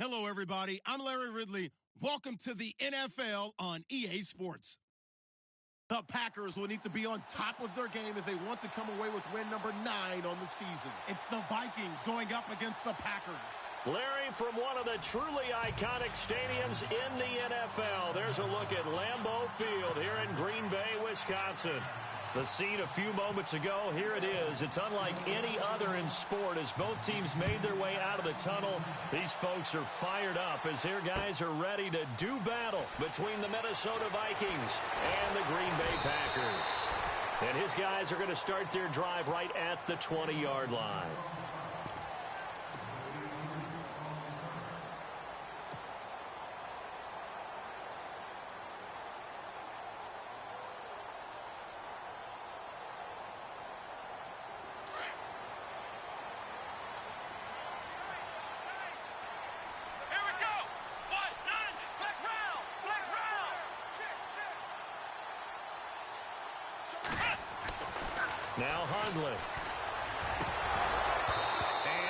Hello, everybody. I'm Larry Ridley. Welcome to the NFL on EA Sports. The Packers will need to be on top of their game if they want to come away with win number 9 on the season. It's the Vikings going up against the Packers. Larry, from one of the truly iconic stadiums in the NFL, there's a look at Lambeau Field here in Green Bay, Wisconsin. The scene a few moments ago, here it is. It's unlike any other in sport as both teams made their way out of the tunnel. These folks are fired up as their guys are ready to do battle between the Minnesota Vikings and the Green Bay Packers. And his guys are going to start their drive right at the 20-yard line. Now Hundley.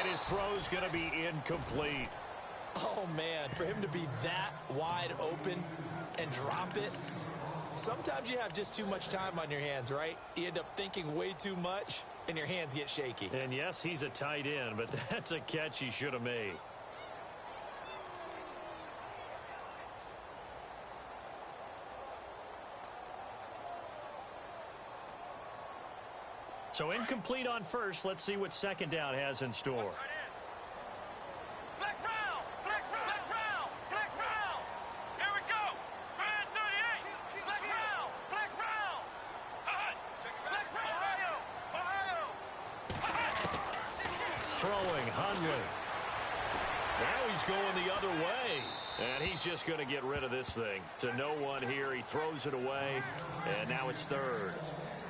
And his throw's going to be incomplete. Oh, man, for him to be that wide open and drop it. Sometimes you have just too much time on your hands, right? You end up thinking way too much, and your hands get shaky. And, yes, he's a tight end, but that's a catch he should have made. So incomplete on first. Let's see what second down has in store. Flex round! Flex round! Flex round! Flex round! Here we go! Man 38! Flex round! Flex round! Flex round! Ohio! Throwing Hundley. Now he's going the other way. And he's just going to get rid of this thing. To no one here. He throws it away. And now it's third.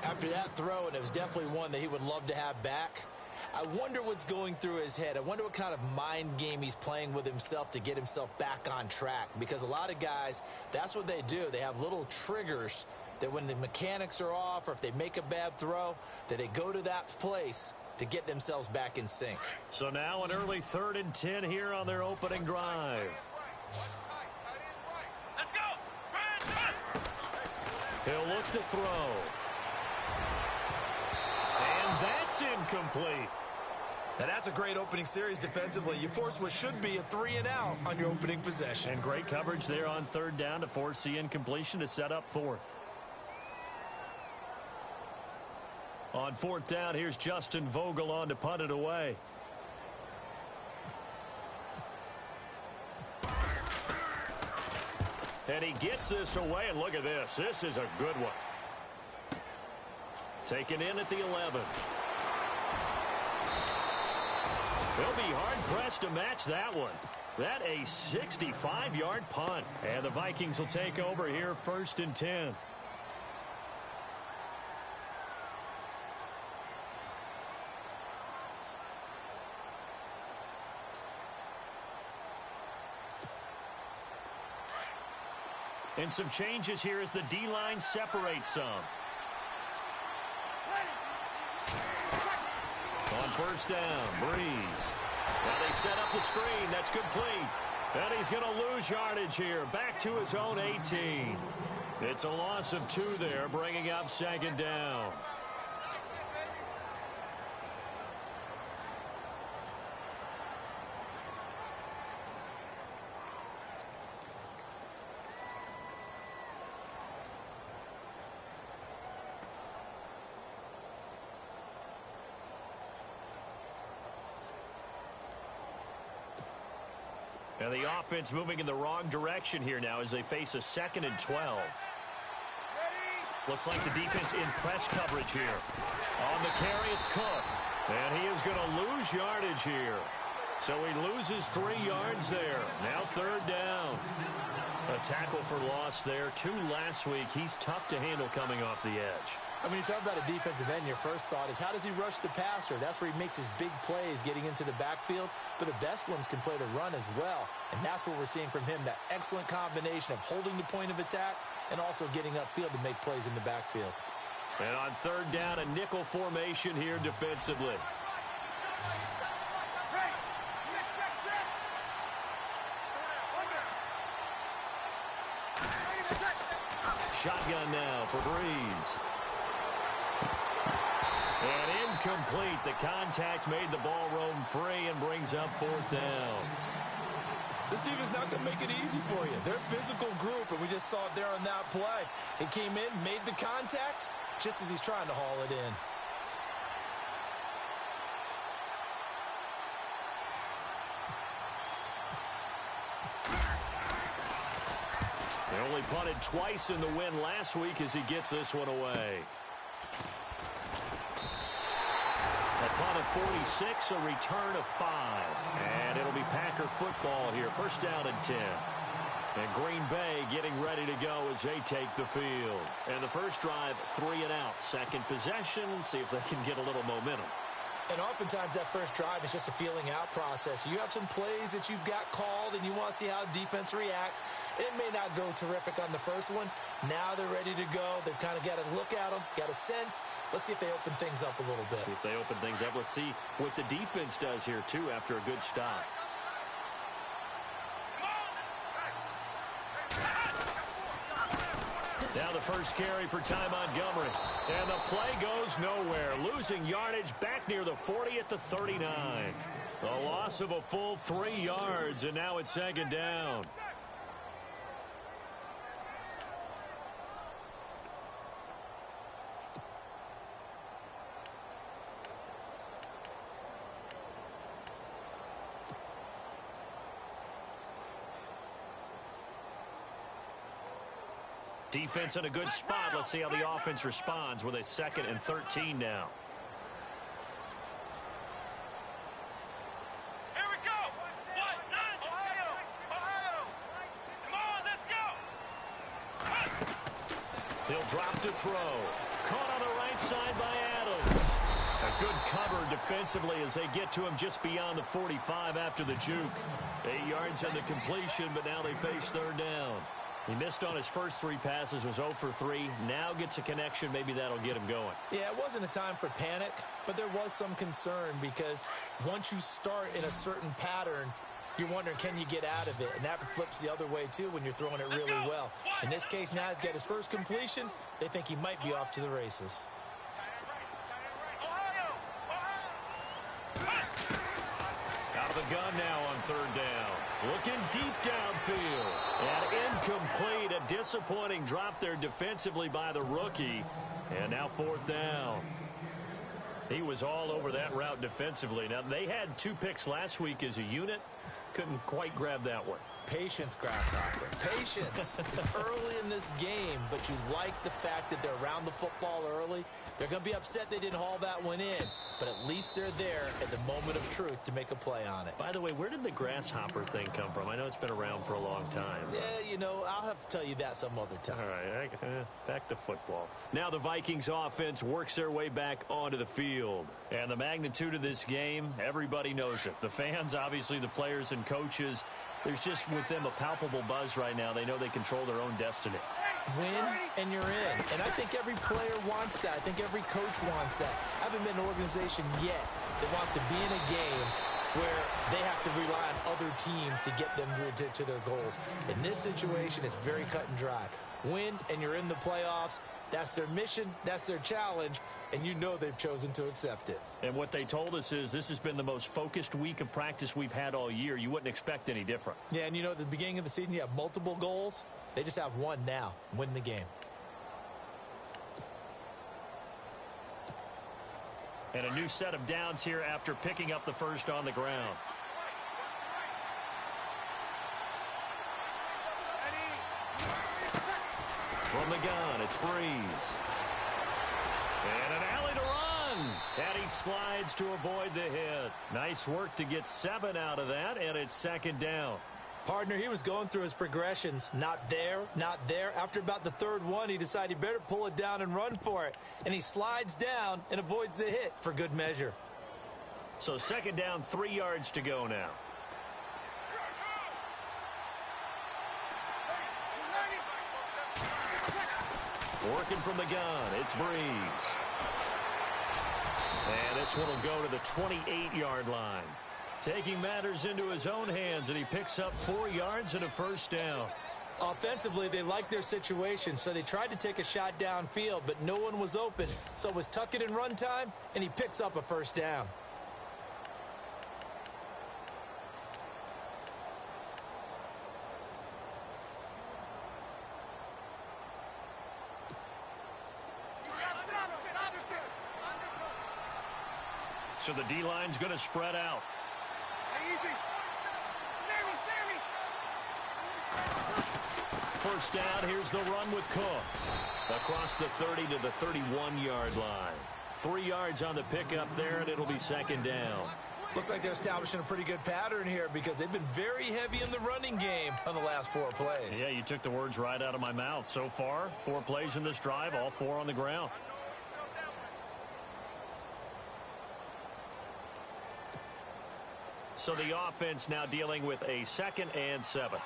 After that throw, and it was definitely one that he would love to have back, I wonder what's going through his head. I wonder what kind of mind game he's playing with himself to get himself back on track. Because a lot of guys, that's what they do. They have little triggers that when the mechanics are off or if they make a bad throw, that they go to that place to get themselves back in sync. So now an early 3rd and 10 here on their opening drive. Let's go! He'll look to throw. And that's incomplete. Now that's a great opening series defensively. You force what should be a 3-and-out on your opening possession. And great coverage there on 3rd down to force the incompletion to set up 4th. On 4th down, here's Justin Vogel on to punt it away. And he gets this away, and look at this. This is a good one. Taken in at the 11. They'll be hard-pressed to match that one. That a 65-yard punt. And the Vikings will take over here 1st and 10. And some changes here as the D-line separates some. On 1st down, Breeze. Now they set up the screen. That's complete. And he's going to lose yardage here. Back to his own 18. It's a loss of 2 there, bringing up 2nd down. And the offense moving in the wrong direction here now as they face a 2nd and 12. Looks like the defense in press coverage here. On the carry, it's Cook. And he is going to lose yardage here. So he loses 3 yards there. Now 3rd down. A tackle for loss there. 2 last week. He's tough to handle coming off the edge. When you talk about a defensive end, your first thought is how does he rush the passer? That's where he makes his big plays getting into the backfield. But the best ones can play the run as well. And that's what we're seeing from him, that excellent combination of holding the point of attack and also getting upfield to make plays in the backfield. And on 3rd down, a nickel formation here defensively. Shotgun now for Breeze. And incomplete. The contact made the ball roam free and brings up 4th down. This defense not going to make it easy for you. They're a physical group, and we just saw it there on that play. He came in, made the contact, just as he's trying to haul it in. They only punted twice in the win last week as he gets this one away. A punt of 46, a return of 5. And it'll be Packer football here. 1st down and 10. And Green Bay getting ready to go as they take the field. And the first drive, 3 and out. Second possession, see if they can get a little momentum. And oftentimes that first drive is just a feeling out process. You have some plays that you've got called and you want to see how defense reacts. It may not go terrific on the first one. Now they're ready to go. They've kind of got to look at them, got a sense. Let's see if they open things up a little bit. See if they open things up. Let's see what the defense does here, too, after a good stop. Now the first carry for Ty Montgomery. And the play goes nowhere. Losing yardage back near the 40 at the 39. A loss of a full 3 yards, and now it's 2nd down. Defense in a good spot. Let's see how the offense responds with a 2nd and 13 now. Here we go. Ohio. Come on, let's go. He'll drop to throw. Caught on the right side by Adams. A good cover defensively as they get to him just beyond the 45 after the juke. 8 yards on the completion, but now they face 3rd down. He missed on his first 3 passes, was 0 for 3. Now gets a connection. Maybe that'll get him going. Yeah, it wasn't a time for panic, but there was some concern because once you start in a certain pattern, you're wondering, can you get out of it? And that flips the other way, too, when you're throwing it really well. In this case, now he's got his first completion. They think he might be off to the races. Out of the gun now on 3rd down. Looking deep downfield. And incomplete. A disappointing drop there defensively by the rookie. And now 4th down. He was all over that route defensively. Now, they had 2 picks last week as a unit. Couldn't quite grab that one. Patience, Grasshopper. Patience. It's early in this game, but you like the fact that they're around the football early. They're going to be upset they didn't haul that one in, but at least they're there at the moment of truth to make a play on it. By the way, where did the grasshopper thing come from? I know it's been around for a long time. Yeah, you know, I'll have to tell you that some other time. All right, back to football. Now the Vikings offense works their way back onto the field. And the magnitude of this game, everybody knows it. The fans, obviously the players and coaches, there's just with them a palpable buzz right now. They know they control their own destiny. Win and you're in. And I think every player wants that. I think every coach wants that. I haven't been an organization yet that wants to be in a game where they have to rely on other teams to get them to their goals. In this situation, it's very cut and dry. Win and you're in the playoffs. That's their mission. That's their challenge. And you know they've chosen to accept it. And what they told us is this has been the most focused week of practice we've had all year. You wouldn't expect any different. Yeah, and you know at the beginning of the season you have multiple goals. They just have one now. Win the game. And a new set of downs here after picking up the first on the ground. From the gun, it's Breeze. And an alley to run. And he slides to avoid the hit. Nice work to get 7 out of that, and it's 2nd down. Partner, he was going through his progressions. Not there, not there. After about the 3rd one, he decided he better pull it down and run for it. And he slides down and avoids the hit for good measure. So 2nd down, 3 yards to go now. Working from the gun, it's Breeze. And this one will go to the 28-yard line. Taking matters into his own hands, and he picks up 4 yards and a first down. Offensively, they liked their situation, so they tried to take a shot downfield, but no one was open. So it was tuck it and run time, and he picks up a first down. So the D-line's going to spread out. First down, here's the run with Cook. Across the 30 to the 31-yard line. 3 yards on the pickup there, and it'll be second down. Looks like they're establishing a pretty good pattern here because they've been very heavy in the running game on the last 4 plays. Yeah, you took the words right out of my mouth. So far, 4 plays in this drive, all 4 on the ground. So the offense now dealing with a 2nd and 7.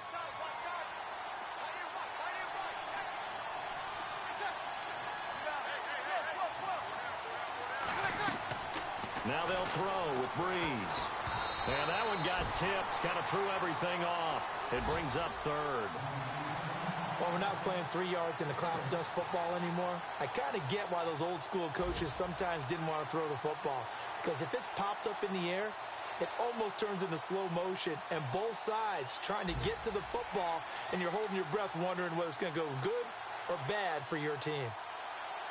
Now they'll throw with Breeze. And that one got tipped, kind of threw everything off. It brings up 3rd. Well, we're not playing 3 yards in a cloud of dust football anymore. I kind of get why those old school coaches sometimes didn't want to throw the football. Because if it's popped up in the air, it almost turns into slow motion, and both sides trying to get to the football, and you're holding your breath wondering whether it's going to go good or bad for your team.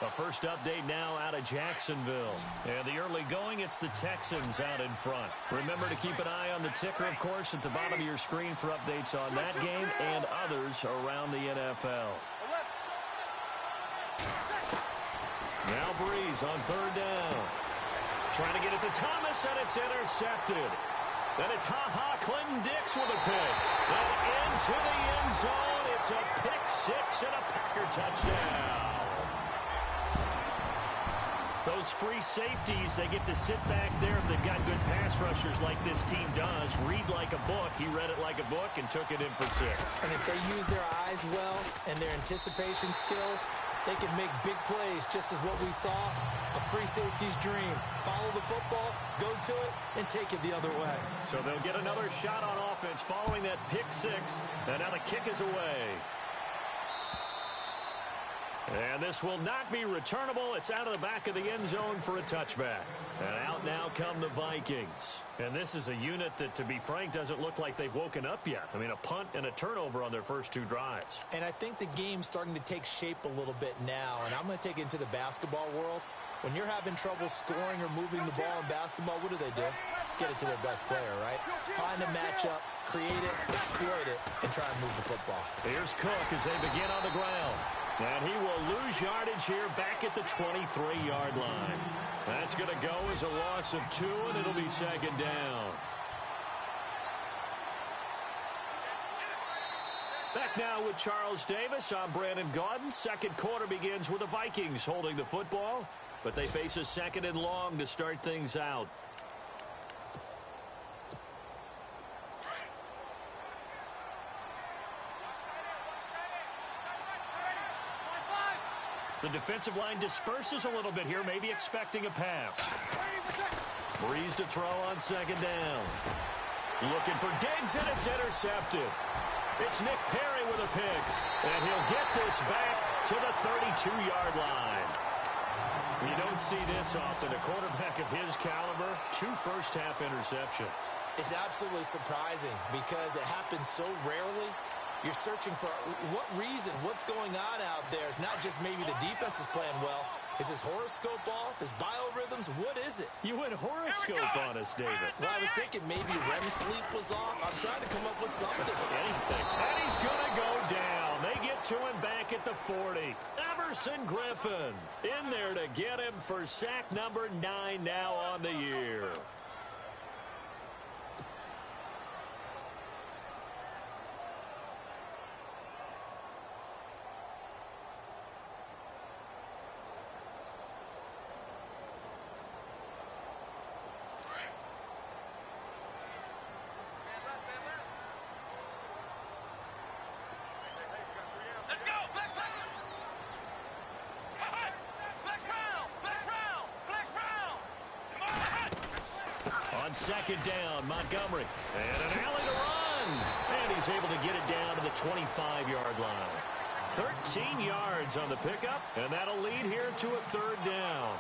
A first update now out of Jacksonville. And the early going, it's the Texans out in front. Remember to keep an eye on the ticker, of course, at the bottom of your screen for updates on that game and others around the NFL. Now Breeze on 3rd down. Trying to get it to Thomas, and it's intercepted. Then it's Clinton Dix with a pick. And into the end zone. It's a pick 6 and a Packer touchdown. Those free safeties, they get to sit back there if they've got good pass rushers like this team does. Read like a book. He read it like a book and took it in for 6. And if they use their eyes well and their anticipation skills, they can make big plays, just as what we saw, a free safety's dream. Follow the football, go to it, and take it the other way. So they'll get another shot on offense following that pick 6, and now the kick is away. And this will not be returnable. It's out of the back of the end zone for a touchback. And out now come the Vikings. And this is a unit that, to be frank, doesn't look like they've woken up yet. I mean, a punt and a turnover on their first 2 drives. And I think the game's starting to take shape a little bit now. And I'm going to take it into the basketball world. When you're having trouble scoring or moving the ball in basketball, what do? Get it to their best player, right? Find a matchup, create it, exploit it, and try and move the football. Here's Cook as they begin on the ground. And he will lose yardage here back at the 23-yard line. That's going to go as a loss of 2, and it'll be second down. Back now with Charles Davis. I'm Brandon Gaudin. Second quarter begins with the Vikings holding the football, but they face a 2nd and long to start things out. The defensive line disperses a little bit here, maybe expecting a pass. Breeze to throw on 2nd down. Looking for Diggs, and it's intercepted. It's Nick Perry with a pick, and he'll get this back to the 32-yard line. You don't see this often. A quarterback of his caliber, 2 first-half interceptions. It's absolutely surprising because it happens so rarely. You're searching for what reason, what's going on out there. It's not just maybe the defense is playing well. Is his horoscope off? His biorhythms? What is it? You went horoscope on us, David. Well, I was thinking maybe REM sleep was off. I'm trying to come up with something. Anything. And he's going to go down. They get to him back at the 40. Everson Griffin in there to get him for sack number 9 now on the year. On 2nd down, Montgomery. And an alley to run. And he's able to get it down to the 25-yard line. 13 yards on the pickup, and that'll lead here to a third down.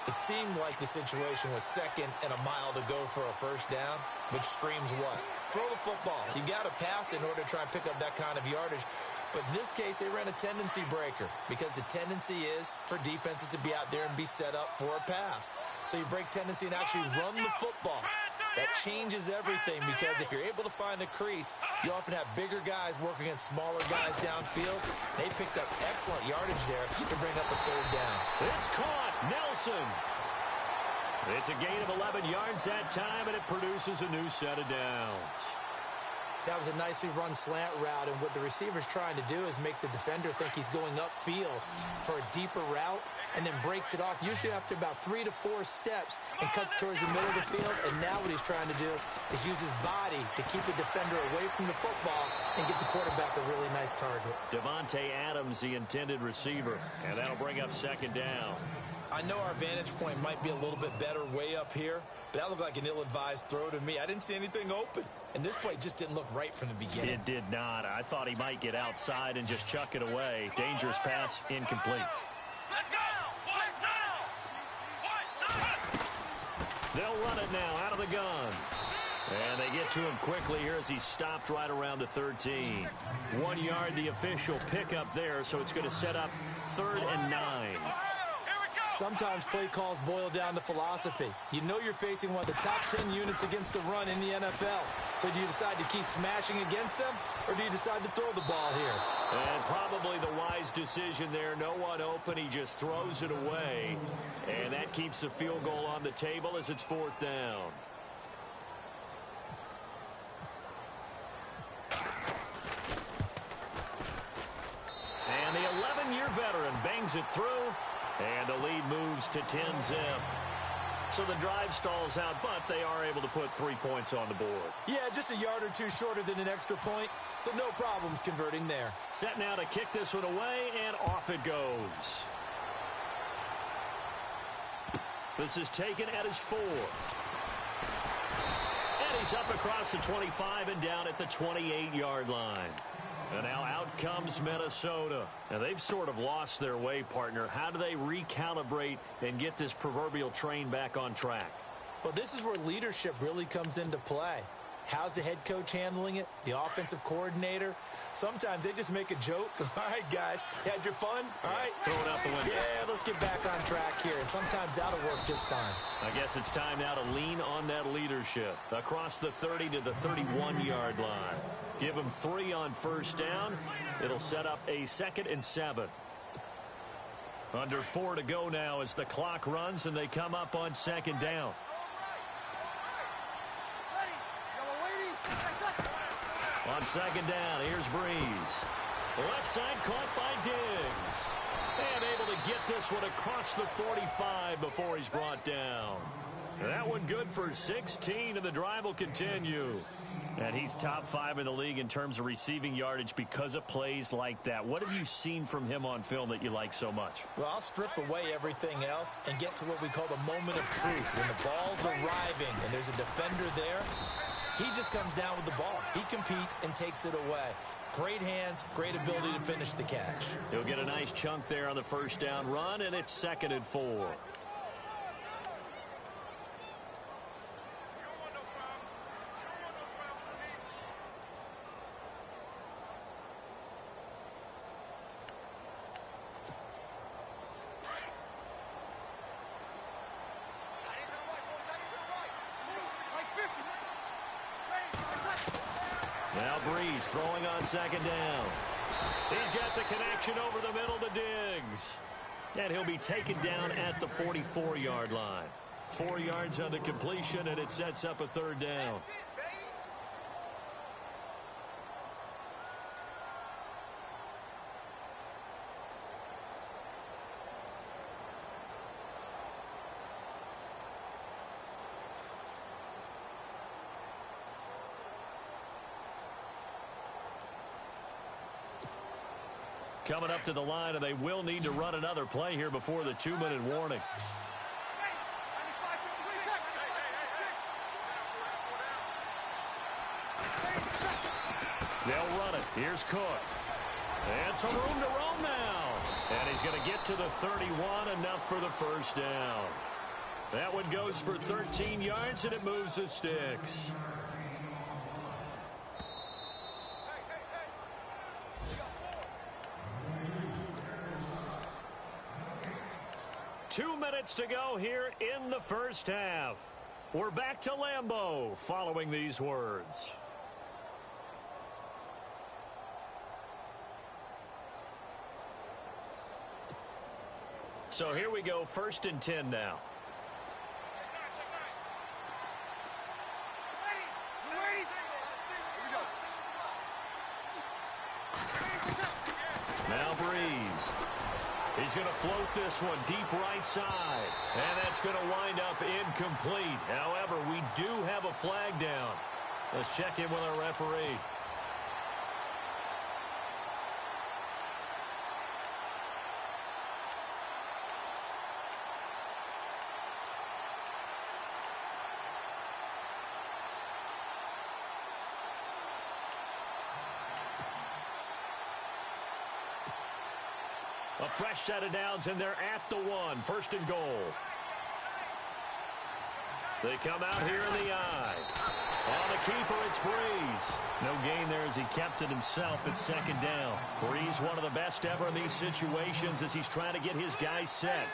It seemed like the situation was second and a mile to go for a first down, which screams what? Throw the football. You got to pass in order to try and pick up that kind of yardage. But in this case, they ran a tendency breaker because the tendency is for defenses to be out there and be set up for a pass. So you break tendency and actually run the football. That changes everything because if you're able to find a crease, you often have bigger guys working against smaller guys downfield. They picked up excellent yardage there to bring up a third down. It's caught. Nelson. It's a gain of 11 yards that time, and it produces a new set of downs. That was a nicely run slant route, and what the receiver's trying to do is make the defender think he's going upfield for a deeper route and then breaks it off, usually after about 3 to 4 steps, and cuts towards the middle of the field. And now what he's trying to do is use his body to keep the defender away from the football and get the quarterback a really nice target. Devontae Adams, the intended receiver, and that'll bring up second down. I know our vantage point might be a little bit better way up here, but that looked like an ill-advised throw to me. I didn't see anything open, and this play just didn't look right from the beginning. It did not. I thought he might get outside and just chuck it away. Dangerous pass, incomplete. Let's go! They'll run it now out of the gun. And they get to him quickly here as he stopped right around the 13. 1 yard, the official pickup there, so it's going to set up 3rd and 9. Sometimes play calls boil down to philosophy. You know you're facing one of the top 10 units against the run in the NFL. So do you decide to keep smashing against them, or do you decide to throw the ball here? And probably the wise decision there. No one open. He just throws it away. And that keeps the field goal on the table as it's 4th down. And the 11-year veteran bangs it through. And the lead moves to 10-zip. So the drive stalls out, but they are able to put 3 points on the board. Yeah, just a yard or two shorter than an extra point, so no problems converting there. Set now to kick this one away, and off it goes. This is taken at his 4. And he's up across the 25 and down at the 28-yard line. And now out comes Minnesota. Now, they've sort of lost their way, partner. How do they recalibrate and get this proverbial train back on track? Well, this is where leadership really comes into play. How's the head coach handling it? The offensive coordinator? Sometimes they just make a joke. All right, guys, had your fun? All right. Throw it out the window. Yeah, let's get back on track here. And sometimes that'll work just fine. I guess it's time now to lean on that leadership. Across the 30 to the 31-yard line. Give them 3 on first down. It'll set up a 2nd and 7. Under 4 to go now as the clock runs and they come up on 2nd down. On 2nd down, here's Breeze. Left side caught by Diggs. And able to get this one across the 45 before he's brought down. That one good for 16, and the drive will continue. And he's top 5 in the league in terms of receiving yardage because of plays like that. What have you seen from him on film that you like so much? Well, I'll strip away everything else and get to what we call the moment of truth. When the ball's arriving and there's a defender there, he just comes down with the ball. He competes and takes it away. Great hands, great ability to finish the catch. He'll get a nice chunk there on the first down run, and it's 2nd and 4. Now Breeze throwing on 2nd down. He's got the connection over the middle to Diggs. And he'll be taken down at the 44-yard line. 4 yards on the completion, and it sets up a 3rd down. Coming up to the line, and they will need to run another play here before the 2-minute warning. They'll run it. Here's Cook. And some room to roam now. And he's going to get to the 31, enough for the first down. That one goes for 13 yards, and it moves the sticks. Two minutes to go here in the first half. We're back to Lambeau following these words. So here we go, 1st and 10 now. Now Breeze. He's going to float this one deep right side. And that's going to wind up incomplete. However, we do have a flag down. Let's check in with our referee. A fresh set of downs, and they're at the 1. 1st and goal. They come out here in the eye. On the keeper, it's Breeze. No gain there as he kept it himself at 2nd down. Breeze, one of the best ever in these situations as he's trying to get his guys set.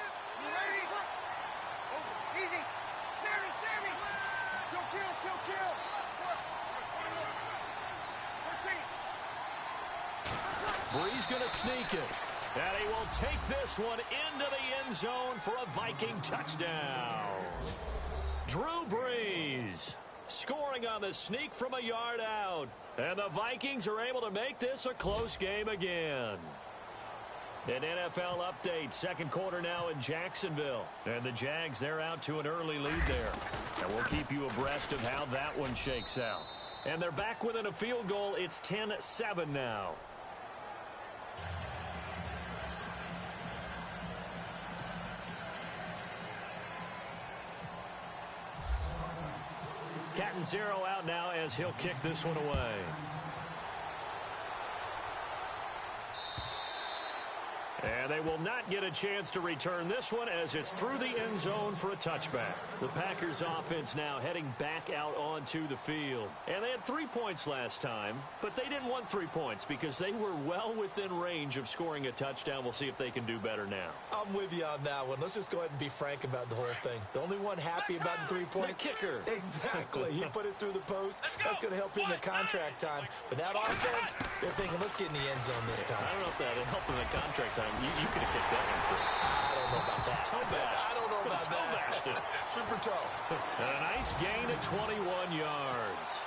Breeze going to sneak it. And he will take this one into the end zone for a Viking touchdown. Drew Brees scoring on the sneak from a yard out. And the Vikings are able to make this a close game again. An NFL update. 2nd quarter now in Jacksonville. And the Jags, they're out to an early lead there. And we'll keep you abreast of how that one shakes out. And they're back within a field goal. It's 10-7 now. Cat and zero out now as he'll kick this one away. And they will not get a chance to return this one as it's through the end zone for a touchback. The Packers offense now heading back out onto the field. And they had 3 points last time, but they didn't want 3 points because they were well within range of scoring a touchdown. We'll see if they can do better now. I'm with you on that one. Let's just go ahead and be frank about the whole thing. The only one happy about the 3-point. The kicker. Exactly. He put it through the post. That's going to help him in contract time. But that offense, they're thinking, let's get in the end zone this time. I don't know if that helped in the contract time. You could have kicked that one through. I don't know about that. Toe bash. I don't know about toe bashed it. Super toe. And a nice gain of 21 yards.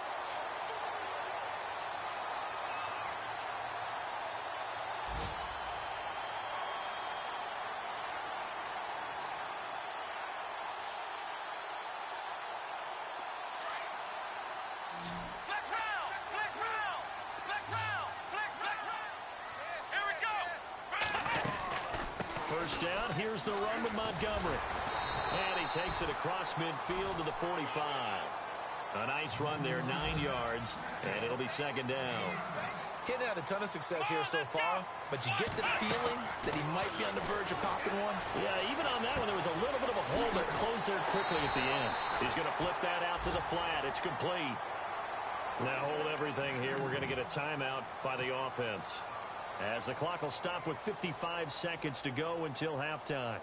First down, here's the run with Montgomery. And he takes it across midfield to the 45. A nice run there, 9 yards, and it'll be 2nd down. Getting had a ton of success here so far, but you get the feeling that he might be on the verge of popping one. Yeah, even on that one, there was a little bit of a hole that closed there quickly at the end. He's going to flip that out to the flat. It's complete. Now hold everything here. We're going to get a timeout by the offense, as the clock will stop with 55 seconds to go until halftime.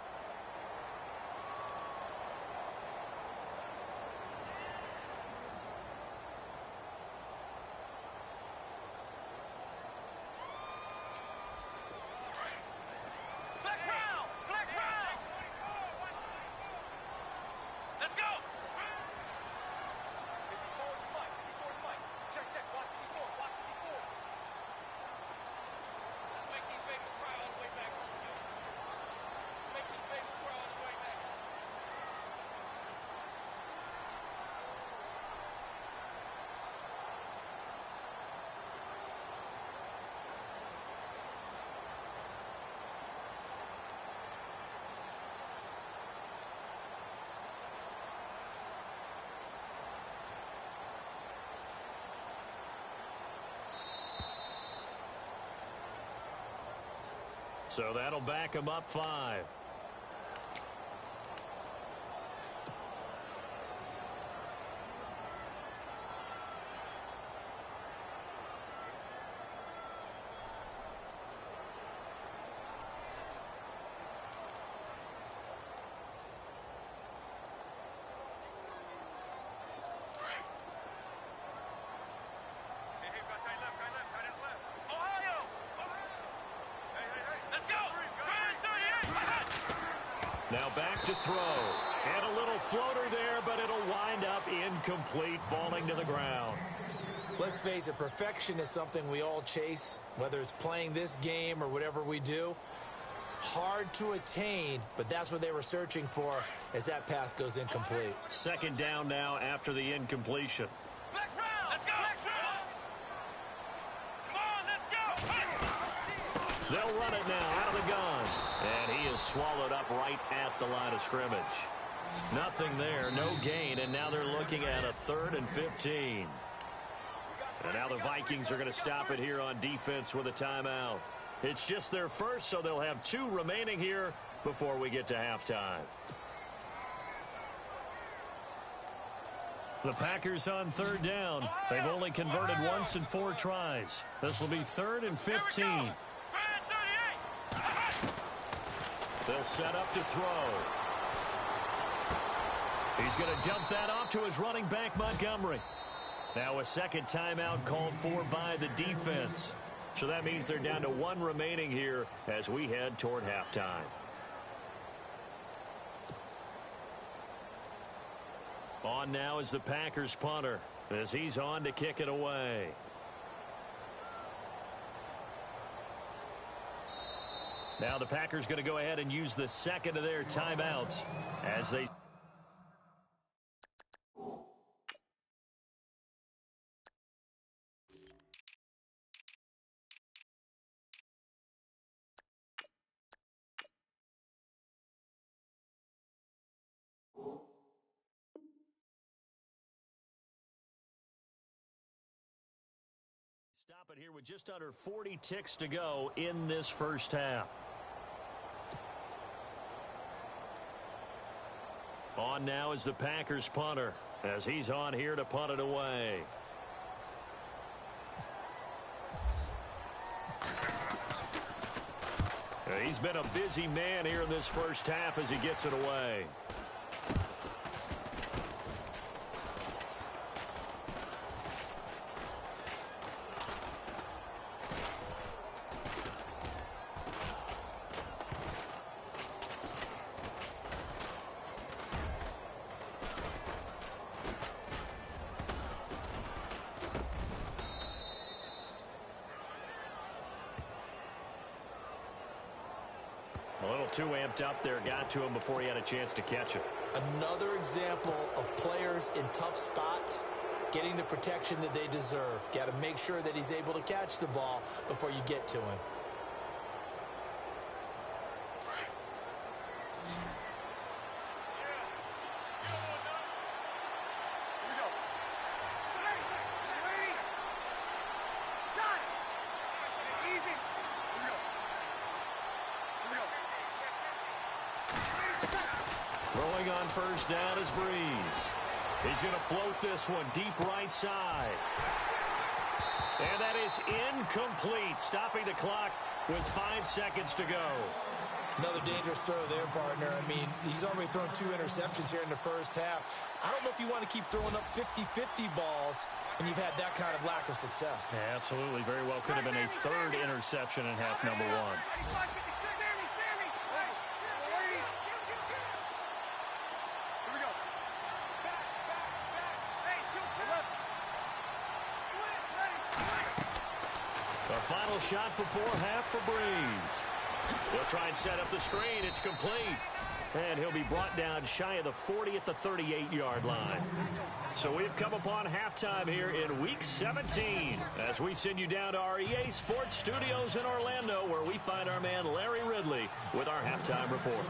So that'll back them up 5. Now back to throw. And a little floater there, but it'll wind up incomplete, falling to the ground. Let's face it, perfection is something we all chase, whether it's playing this game or whatever we do. Hard to attain, but that's what they were searching for as that pass goes incomplete. Second down now after the incompletion. Let's go! Come on, let's go! They'll run it now out of the gun. And he is swallowed up right at the line of scrimmage. Nothing there, no gain, and now they're looking at a 3rd and 15. And now the Vikings are going to stop it here on defense with a timeout. It's just their first, so they'll have 2 remaining here before we get to halftime. The Packers on 3rd down. They've only converted once in 4 tries. This will be 3rd and 15. They'll set up to throw. He's going to dump that off to his running back, Montgomery. Now a second timeout called for by the defense. So that means they're down to 1 remaining here as we head toward halftime. On now is the Packers punter as he's on to kick it away. Now the Packers going to go ahead and use the second of their timeouts as they stop it here with just under 40 ticks to go in this first half. On now is the Packers punter as he's on here to punt it away. He's been a busy man here in this first half as he gets it away. A little too amped up there, got to him before he had a chance to catch it. Another example of players in tough spots getting the protection that they deserve. Got to make sure that he's able to catch the ball before you get to him. Throwing on first down is Breeze. He's going to float this one deep right side. And that is incomplete, stopping the clock with 5 seconds to go. Another dangerous throw there, partner. I mean, he's already thrown 2 interceptions here in the first half. I don't know if you want to keep throwing up 50-50 balls when you've had that kind of lack of success. Yeah, absolutely. Very well could have been a 3rd interception in half number 1. Final shot before half for Breeze. He'll try and set up the screen. It's complete. And he'll be brought down shy of the 40 at the 38-yard line. So we've come upon halftime here in Week 17 as we send you down to our EA Sports Studios in Orlando where we find our man Larry Ridley with our halftime report.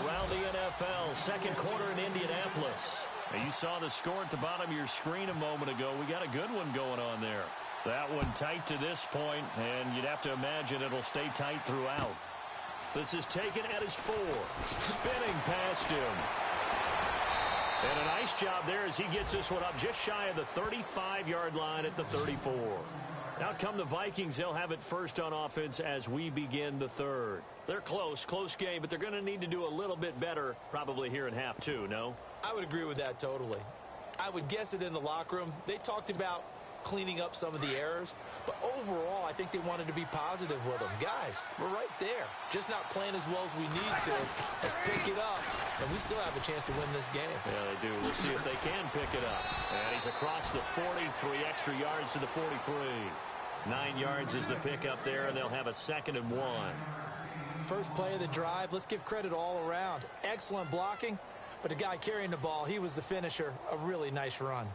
Around the NFL, second quarter in Indianapolis. Now you saw the score at the bottom of your screen a moment ago. We got a good one going on there. That one tight to this point, and you'd have to imagine it'll stay tight throughout. This is taken at his 4. Spinning past him. And a nice job there as he gets this one up just shy of the 35-yard line at the 34. Out come the Vikings. They'll have it first on offense as we begin the third. They're close game, but they're going to need to do a little bit better probably here in half 2, no? I would agree with that totally. I would guess it in the locker room. They talked about cleaning up some of the errors, but overall, I think they wanted to be positive with them. Guys, we're right there. Just not playing as well as we need to. Let's pick it up, and we still have a chance to win this game. Yeah, they do. We'll see if they can pick it up. And he's across the 40, 3 extra yards to the 43. 9 yards is the pickup there, and they'll have a 2nd and 1. First play of the drive, let's give credit all around. Excellent blocking, but the guy carrying the ball, he was the finisher. A really nice run.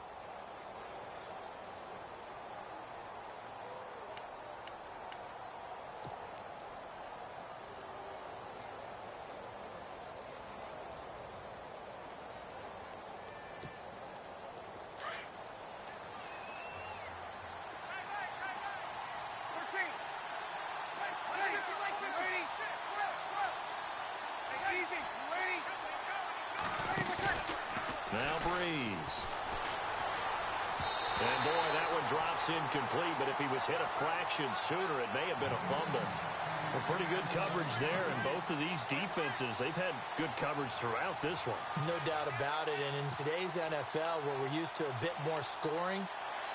Now Breeze. And boy, that one drops incomplete, but if he was hit a fraction sooner, it may have been a fumble. Well, pretty good coverage there, and both of these defenses, they've had good coverage throughout this one. No doubt about it, and in today's NFL, where we're used to a bit more scoring,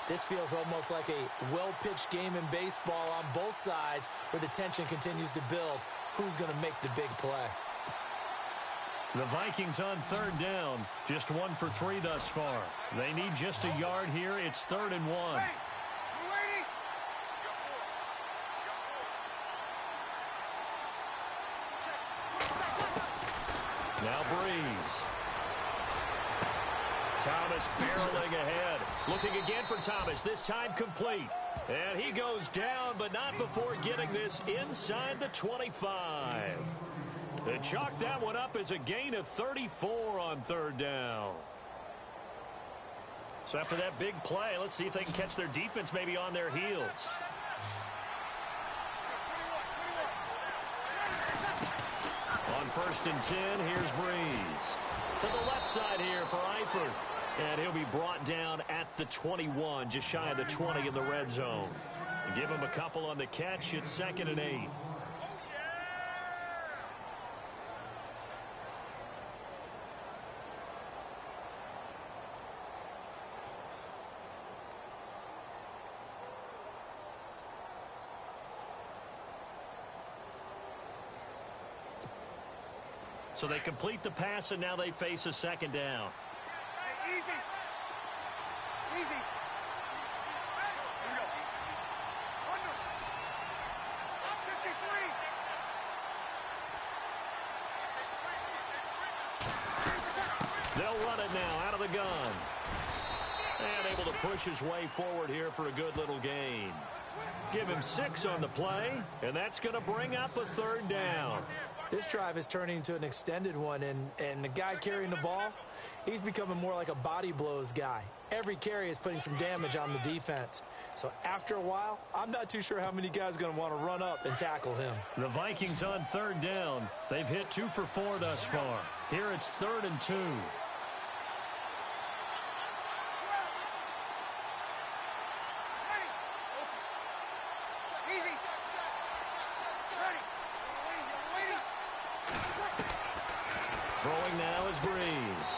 this feels almost like a well-pitched game in baseball on both sides where the tension continues to build. Who's going to make the big play? The Vikings on 3rd down. Just 1 for 3 thus far. They need just a yard here. It's 3rd and 1. Now Breeze. Thomas barreling ahead. Looking again for Thomas. This time complete. And he goes down, but not before getting this inside the 25. They chalk that one up as a gain of 34 on 3rd down. So after that big play, let's see if they can catch their defense maybe on their heels. On 1st and 10, here's Breeze. To the left side here for Eifert. And he'll be brought down at the 21, just shy of the 20 in the red zone. And give him a couple on the catch. It's 2nd and 8. So they complete the pass, and now they face a 2nd down. Easy. Easy. Here we go. Under. Up 53. They'll run it now out of the gun. And able to push his way forward here for a good little gain. Give him 6 on the play, and that's going to bring up a 3rd down. This drive is turning into an extended one, and the guy carrying the ball, he's becoming more like a body blows guy. Every carry is putting some damage on the defense. So after a while, I'm not too sure how many guys are going to want to run up and tackle him. The Vikings on 3rd down. They've hit 2 for 4 thus far. Here it's 3rd and 2. Throwing now is Breeze.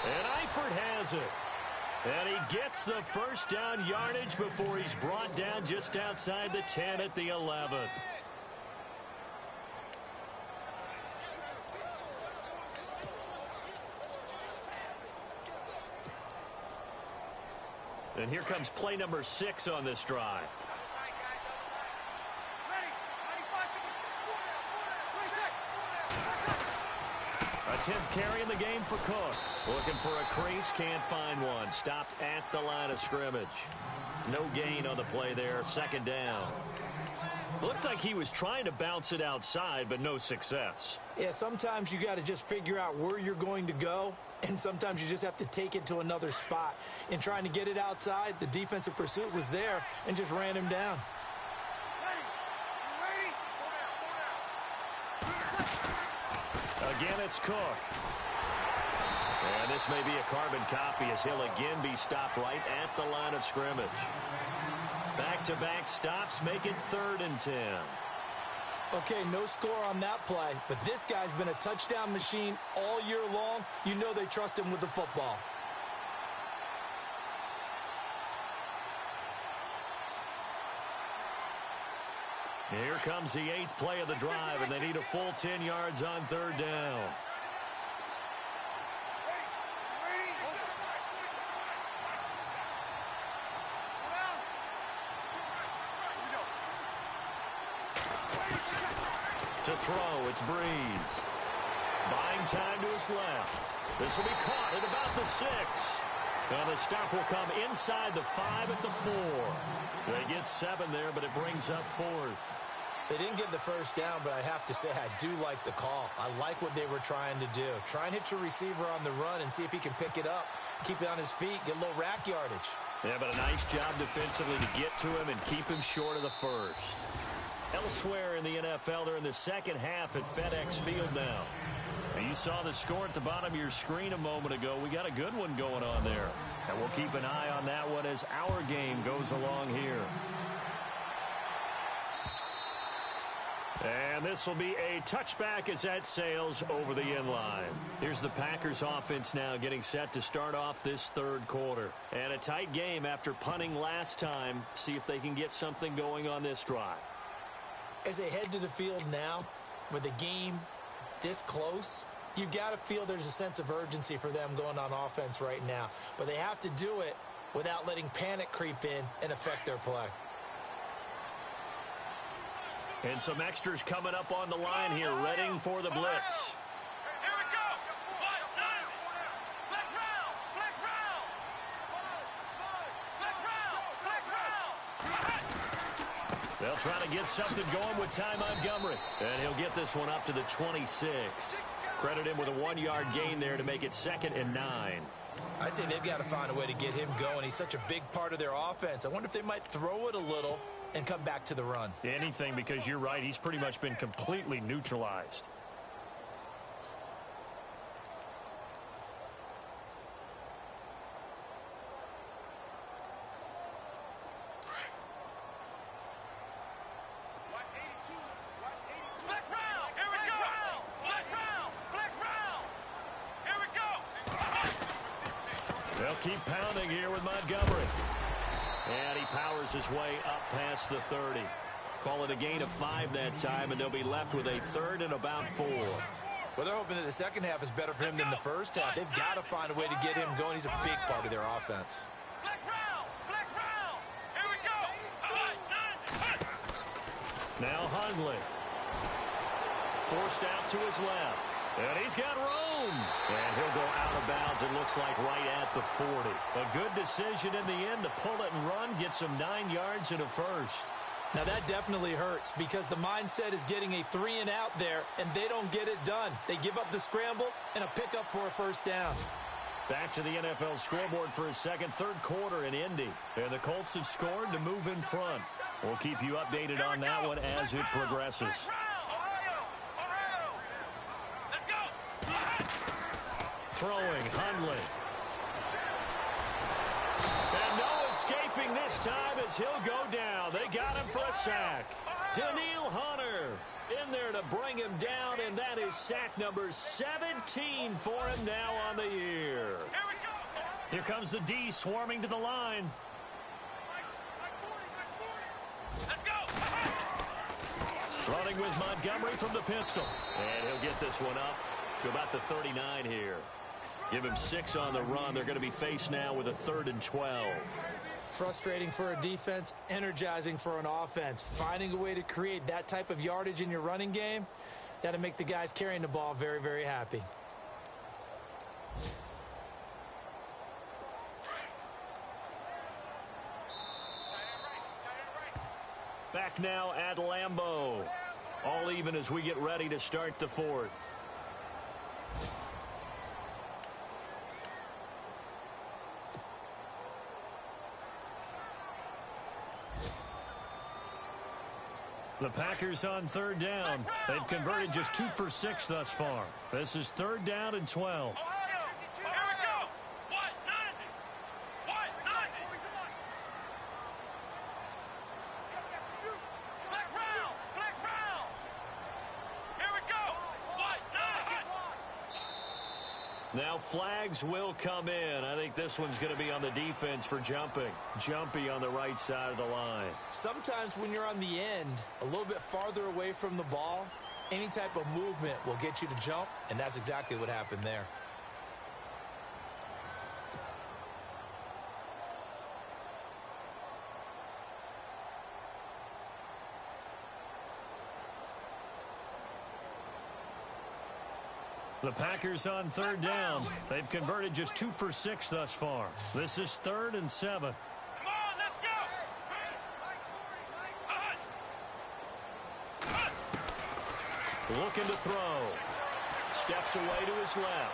And Eifert has it. And he gets the first down yardage before he's brought down just outside the 10 at the 11th. And here comes play number 6 on this drive. A 10th carry in the game for Cook. Looking for a crease, can't find one. Stopped at the line of scrimmage. No gain on the play there, 2nd down. Looked like he was trying to bounce it outside, but no success. Yeah, sometimes you got to just figure out where you're going to go, and sometimes you just have to take it to another spot. In trying to get it outside, the defensive pursuit was there and just ran him down. Again, it's Cook. And this may be a carbon copy as he'll again be stopped right at the line of scrimmage. Back-to-back stops make it 3rd and 10. Okay, no score on that play, but this guy's been a touchdown machine all year long. You know they trust him with the football. Here comes the 8th play of the drive, and they need a full 10 yards on 3rd down. To throw, it's Breeze. Buying time to his left. This will be caught at about the 6. And the stop will come inside the 5 at the 4. They get 7 there, but it brings up 4th. They didn't get the first down, but I have to say I do like the call. I like what they were trying to do. Try and hit your receiver on the run and see if he can pick it up. Keep it on his feet, get a little rack yardage. Yeah, but a nice job defensively to get to him and keep him short of the first. Elsewhere in the NFL, they're in the second half at FedEx Field now. And you saw the score at the bottom of your screen a moment ago. We got a good one going on there. And we'll keep an eye on that one as our game goes along here. And this will be a touchback as that sails over the end line. Here's the Packers offense now getting set to start off this 3rd quarter. And a tight game after punting last time. See if they can get something going on this drive. As they head to the field now, with the game this close, you've got to feel there's a sense of urgency for them going on offense right now. But they have to do it without letting panic creep in and affect their play. And some extras coming up on the line here, readying for the blitz. Here we go. Flex round. Flex round. Flex round. Flex round. They'll try to get something going with Ty Montgomery. And he'll get this one up to the 26. Credit him with a 1-yard gain there to make it 2nd and 9. I'd say they've got to find a way to get him going. He's such a big part of their offense. I wonder if they might throw it a little and come back to the run. Anything, because you're right. He's pretty much been completely neutralized. Flex round. Here we go. Flex round. Flex round. Here we go. They'll keep pounding here with Montgomery. And he powers his way up past the 30. Call it a gain of 5 that time, and they'll be left with a 3rd and about 4. Well, they're hoping that the second half is better for him than the first half. They've got to find a way to get him going. He's a big part of their offense. Flex round. Flex round. Here we go. Now Hundley. Forced out to his left. And he's got room. And he'll go out of bounds, it looks like, right at the 40. A good decision in the end to pull it and run, get some 9 yards and a first. Now, that definitely hurts because the mindset is getting a 3 and out there, and they don't get it done. They give up the scramble and a pickup for a first down. Back to the NFL scoreboard for his 3rd quarter in Indy. And the Colts have scored to move in front. We'll keep you updated on that one as it progresses. Throwing, Hundley. And no escaping this time as he'll go down. They got him for a sack. Daniil Hunter in there to bring him down, and that is sack number 17 for him now on the year. Here comes the D swarming to the line. Let's go. Running with Montgomery from the pistol. And he'll get this one up to about the 39 here. Give him 6 on the run. They're going to be faced now with a 3rd and 12. Frustrating for a defense, energizing for an offense. Finding a way to create that type of yardage in your running game, that'll make the guys carrying the ball very, very happy. Back now at Lambeau. All even as we get ready to start the 4th. The Packers on third down. They've converted just 2 for 6 thus far. This is 3rd down and 12. Ohio, here we go. What? Nothing. What? Nothing. Flex round. Flex round. Here we go. What? Nothing. Now flags will come in. I think this one's going to be on the defense for jumping. Jumpy on the right side of the line. Sometimes when you're on the end, a little bit farther away from the ball, any type of movement will get you to jump, and that's exactly what happened there. The Packers on third down. They've converted just 2 for 6 thus far. This is 3rd and 7. Come on, let's go. Looking to throw. Steps away to his left.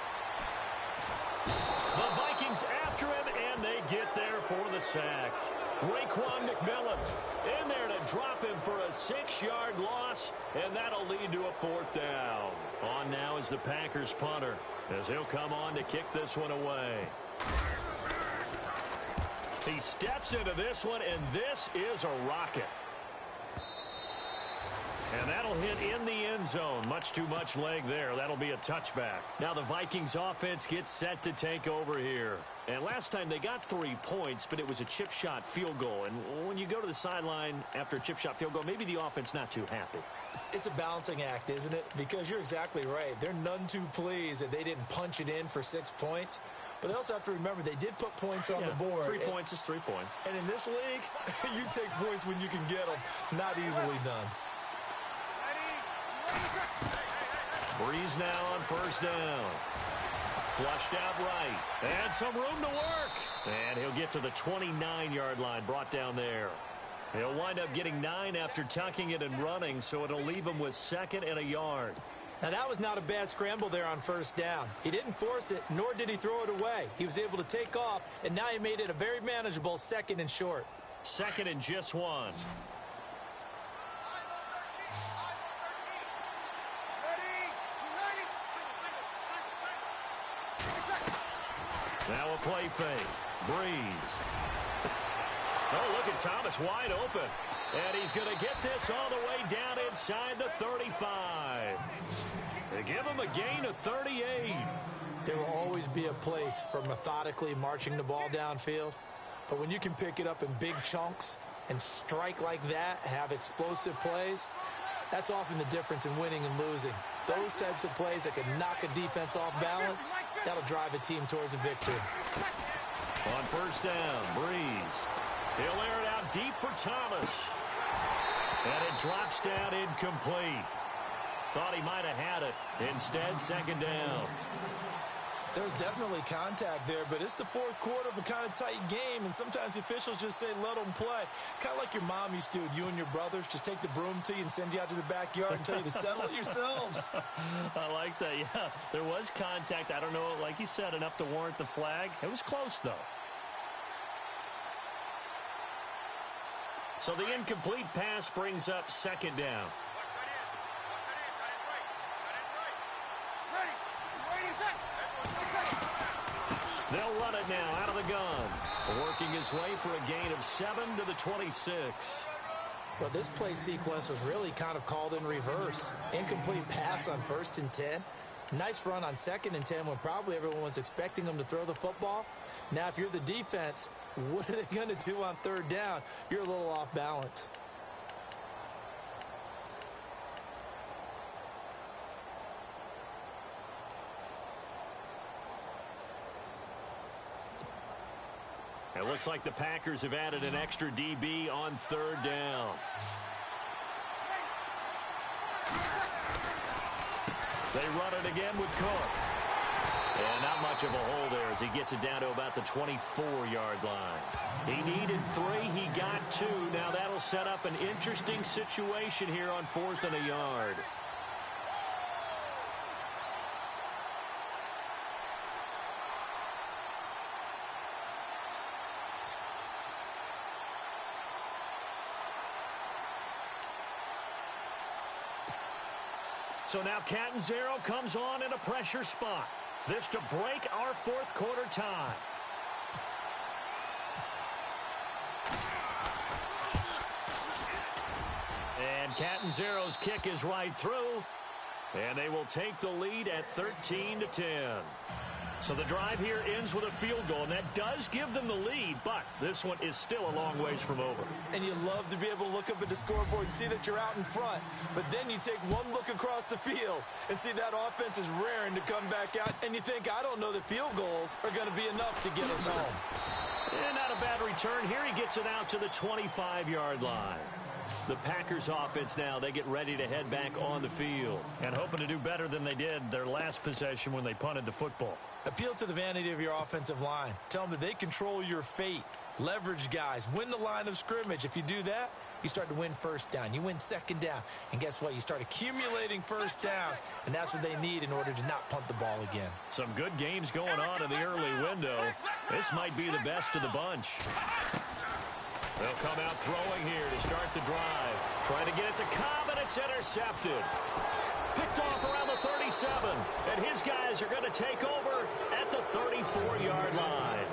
The Vikings after him, and they get there for the sack. Raekwon McMillan in there to drop him for a 6-yard loss, and that'll lead to a 4th down. On now is the Packers punter, as he'll come on to kick this one away. He steps into this one, and this is a rocket. And that'll hit in the end zone. Much too much leg there. That'll be a touchback. Now the Vikings offense gets set to take over here. And last time they got 3 points, but it was a chip shot field goal. And when you go to the sideline after a chip shot field goal, maybe the offense not too happy. It's a balancing act, isn't it? Because you're exactly right. They're none too pleased that they didn't punch it in for 6 points. But they also have to remember they did put points on the board. 3 points is 3 points. And in this league, you take points when you can get them. Not easily done. Breeze now on 1st down. Flushed out right. And some room to work. And he'll get to the 29-yard line, brought down there. He'll wind up getting 9 after tucking it and running, so it'll leave him with 2nd and a yard. Now, that was not a bad scramble there on 1st down. He didn't force it, nor did he throw it away. He was able to take off, and now he made it a very manageable 2nd and short. 2nd and just 1. Now a play fake. Breeze. Oh, look at Thomas wide open. And he's going to get this all the way down inside the 35. They give him a gain of 38. There will always be a place for methodically marching the ball downfield. But when you can pick it up in big chunks and strike like that, have explosive plays, that's often the difference in winning and losing. Those types of plays that can knock a defense off balance, that'll drive a team towards a victory. On 1st down, Breeze. He'll air it out deep for Thomas. And it drops down incomplete. Thought he might have had it. Instead, 2nd down. There's definitely contact there, but it's the 4th quarter of a kind of tight game, and sometimes the officials just say, let them play. Kind of like your mom used to with you and your brothers. Just take the broom to you and send you out to the backyard and tell you to settle it yourselves. I like that, yeah. There was contact. I don't know, like you said, enough to warrant the flag. It was close, though. So the incomplete pass brings up 2nd down. They'll run it now out of the gun. Working his way for a gain of 7 to the 26. Well, this play sequence was really kind of called in reverse. Incomplete pass on 1st and 10. Nice run on 2nd and 10 when probably everyone was expecting him to throw the football. Now, if you're the defense, what are they going to do on 3rd down? You're a little off balance. It looks like the Packers have added an extra DB on 3rd down. They run it again with Cook. And not much of a hole there as he gets it down to about the 24-yard line. He needed 3. He got 2. Now that'll set up an interesting situation here on 4th and a yard. So now Catanzaro comes on in a pressure spot. This to break our fourth quarter tie. And Catanzaro's kick is right through. And they will take the lead at 13-10. So the drive here ends with a field goal, and that does give them the lead, but this one is still a long ways from over. And you love to be able to look up at the scoreboard and see that you're out in front, but then you take one look across the field and see that offense is raring to come back out, and you think, I don't know that field goals are going to be enough to get us home. And not a bad return here. He gets it out to the 25-yard line. The Packers offense now, they get ready to head back on the field and hoping to do better than they did their last possession when they punted the football. Appeal to the vanity of your offensive line. Tell them that they control your fate. Leverage guys. Win the line of scrimmage. If you do that, you start to win first down. You win second down. And guess what? You start accumulating first downs. And that's what they need in order to not punt the ball again. Some good games going on in the early window. This might be the best of the bunch. They'll come out throwing here to start the drive. Trying to get it to Cobb, and it's intercepted. Picked off around the 37, and his guys are going to take over at the 34-yard line.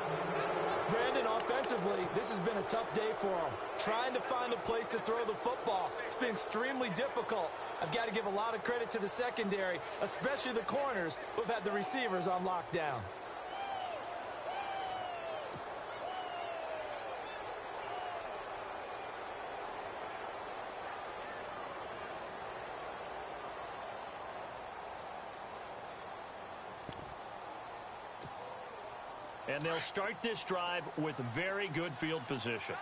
Brandon, offensively, this has been a tough day for them. Trying to find a place to throw the football. It's been extremely difficult. I've got to give a lot of credit to the secondary, especially the corners who have had the receivers on lockdown. And they'll start this drive with very good field position.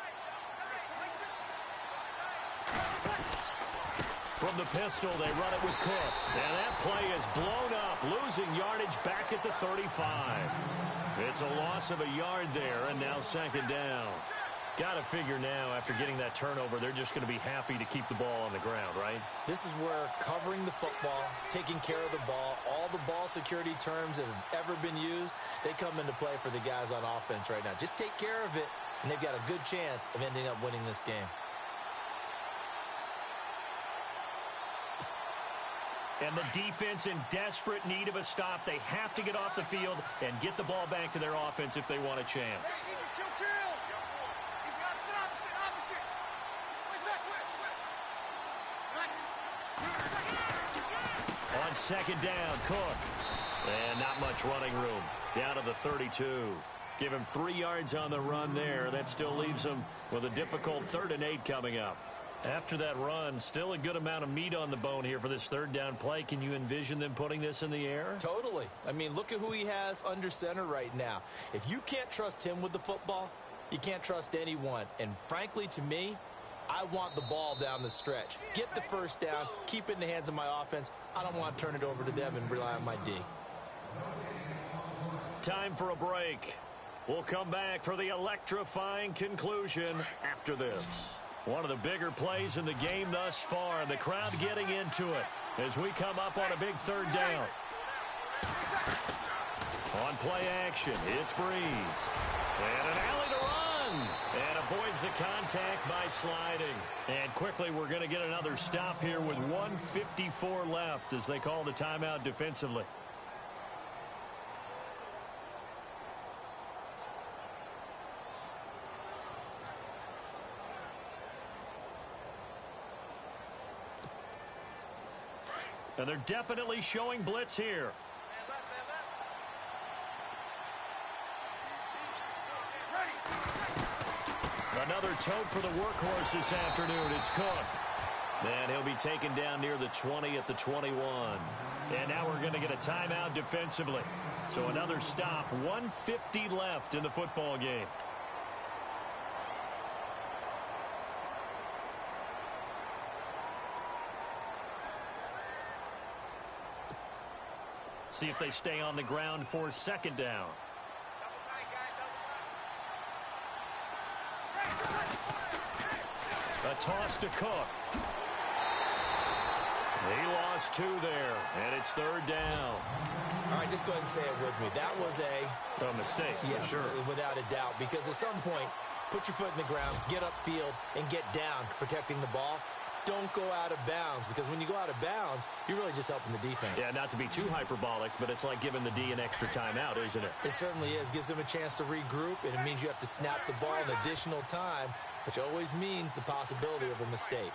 From the pistol, they run it with Cook. And that play is blown up, losing yardage back at the 35. It's a loss of a yard there, and now second down. Got to figure now, after getting that turnover, they're just going to be happy to keep the ball on the ground, right? This is where covering the football, taking care of the ball, all the ball security terms that have ever been used, they come into play for the guys on offense right now. Just take care of it, and they've got a good chance of ending up winning this game. And the defense in desperate need of a stop. They have to get off the field and get the ball back to their offense if they want a chance. On second down, Cook. And not much running room. Down to the 32. Give him 3 yards on the run there. That still leaves him with a difficult 3rd and 8 coming up. After that run, still a good amount of meat on the bone here for this 3rd down play. Can you envision them putting this in the air? Totally. I mean, look at who he has under center right now. If you can't trust him with the football, you can't trust anyone. And frankly, to me, I want the ball down the stretch. Get the first down, keep it in the hands of my offense. I don't want to turn it over to them and rely on my D. Time for a break. We'll come back for the electrifying conclusion after this. One of the bigger plays in the game thus far. The crowd getting into it as we come up on a big 3rd down. On play action, it's Breeze. And an alley to run. And avoids the contact by sliding. And quickly, we're going to get another stop here with 1:54 left as they call the timeout defensively. And they're definitely showing blitz here. Another tote for the workhorse this afternoon. It's Cook. And he'll be taken down near the 20 at the 21. And now we're going to get a timeout defensively. So another stop. 1:50 left in the football game. See if they stay on the ground for 2nd down. A toss to Cook. He lost 2 there, and it's 3rd down. All right, just go ahead and say it with me. That was a mistake, yes, for sure. Without a doubt, because at some point, put your foot in the ground, get upfield, and get down protecting the ball. don't go out of bounds, because when you go out of bounds, you're really just helping the defense. Yeah, not to be too hyperbolic, but it's like giving the D an extra timeout, isn't it? It certainly is. Gives them a chance to regroup, and it means you have to snap the ball an additional time, which always means the possibility of a mistake.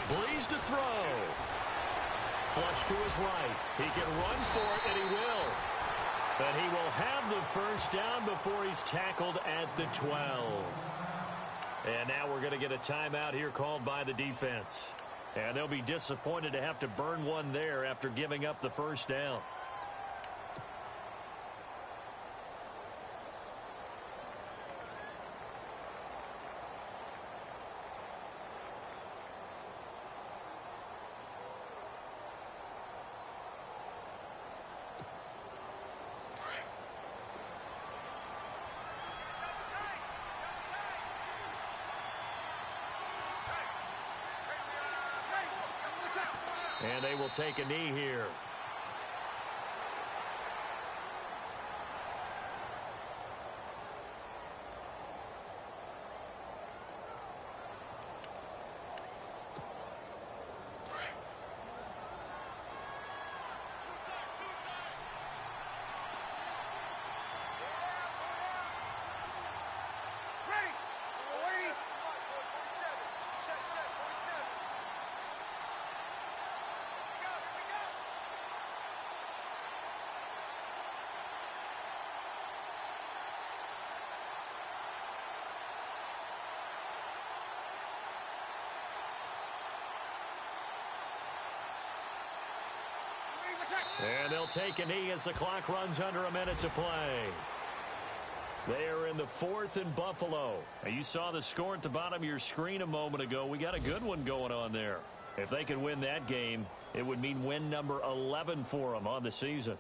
Breeze to throw. Flush to his right. He can run for it, and he will. But he will have the first down before he's tackled at the 12. And now we're going to get a timeout here called by the defense. And they'll be disappointed to have to burn one there after giving up the first down. And they will take a knee here. And they'll take a knee as the clock runs under a minute to play. They are in the 4th and Buffalo. Now, you saw the score at the bottom of your screen a moment ago. We got a good one going on there. If they could win that game, it would mean win number 11 for them on the season.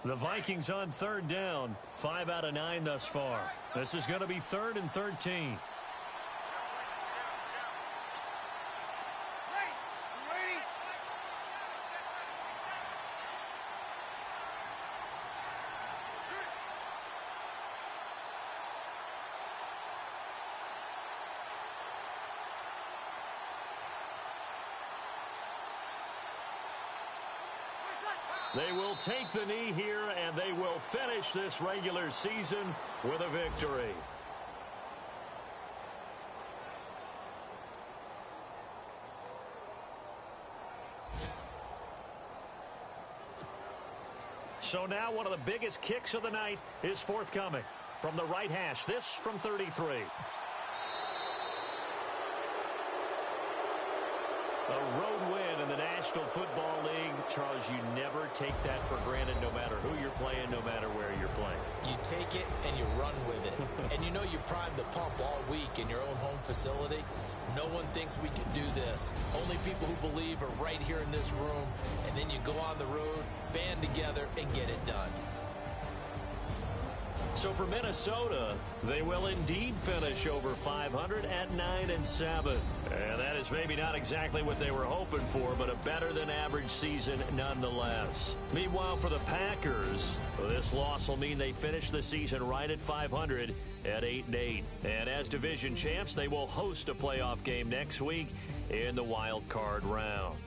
The Vikings on 3rd down, 5 out of 9 thus far. This is going to be 3rd and 13. They will take the knee here, and they will finish this regular season with a victory. So now one of the biggest kicks of the night is forthcoming from the right hash. This from 33. A road win in the National Football League. Charles, you never take that for granted, no matter who you're playing, no matter where you're playing. You take it and you run with it. And you know you primed the pump all week in your own home facility. No one thinks we can do this. Only people who believe are right here in this room. And then you go on the road, band together, and get it done. So for Minnesota, they will indeed finish over 500 at 9-7. And that is maybe not exactly what they were hoping for, but a better than average season nonetheless. Meanwhile, for the Packers, this loss will mean they finish the season right at 500 at 8-8. And as division champs, they will host a playoff game next week in the wild card round.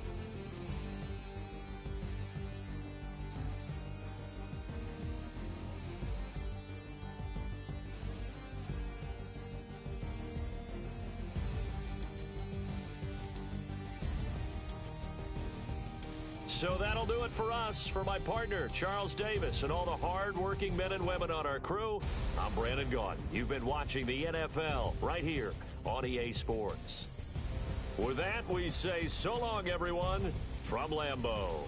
So that'll do it for us. For my partner, Charles Davis, and all the hard-working men and women on our crew, I'm Brandon Gaudin. You've been watching the NFL right here on EA Sports. With that, we say so long, everyone, from Lambeau.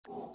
You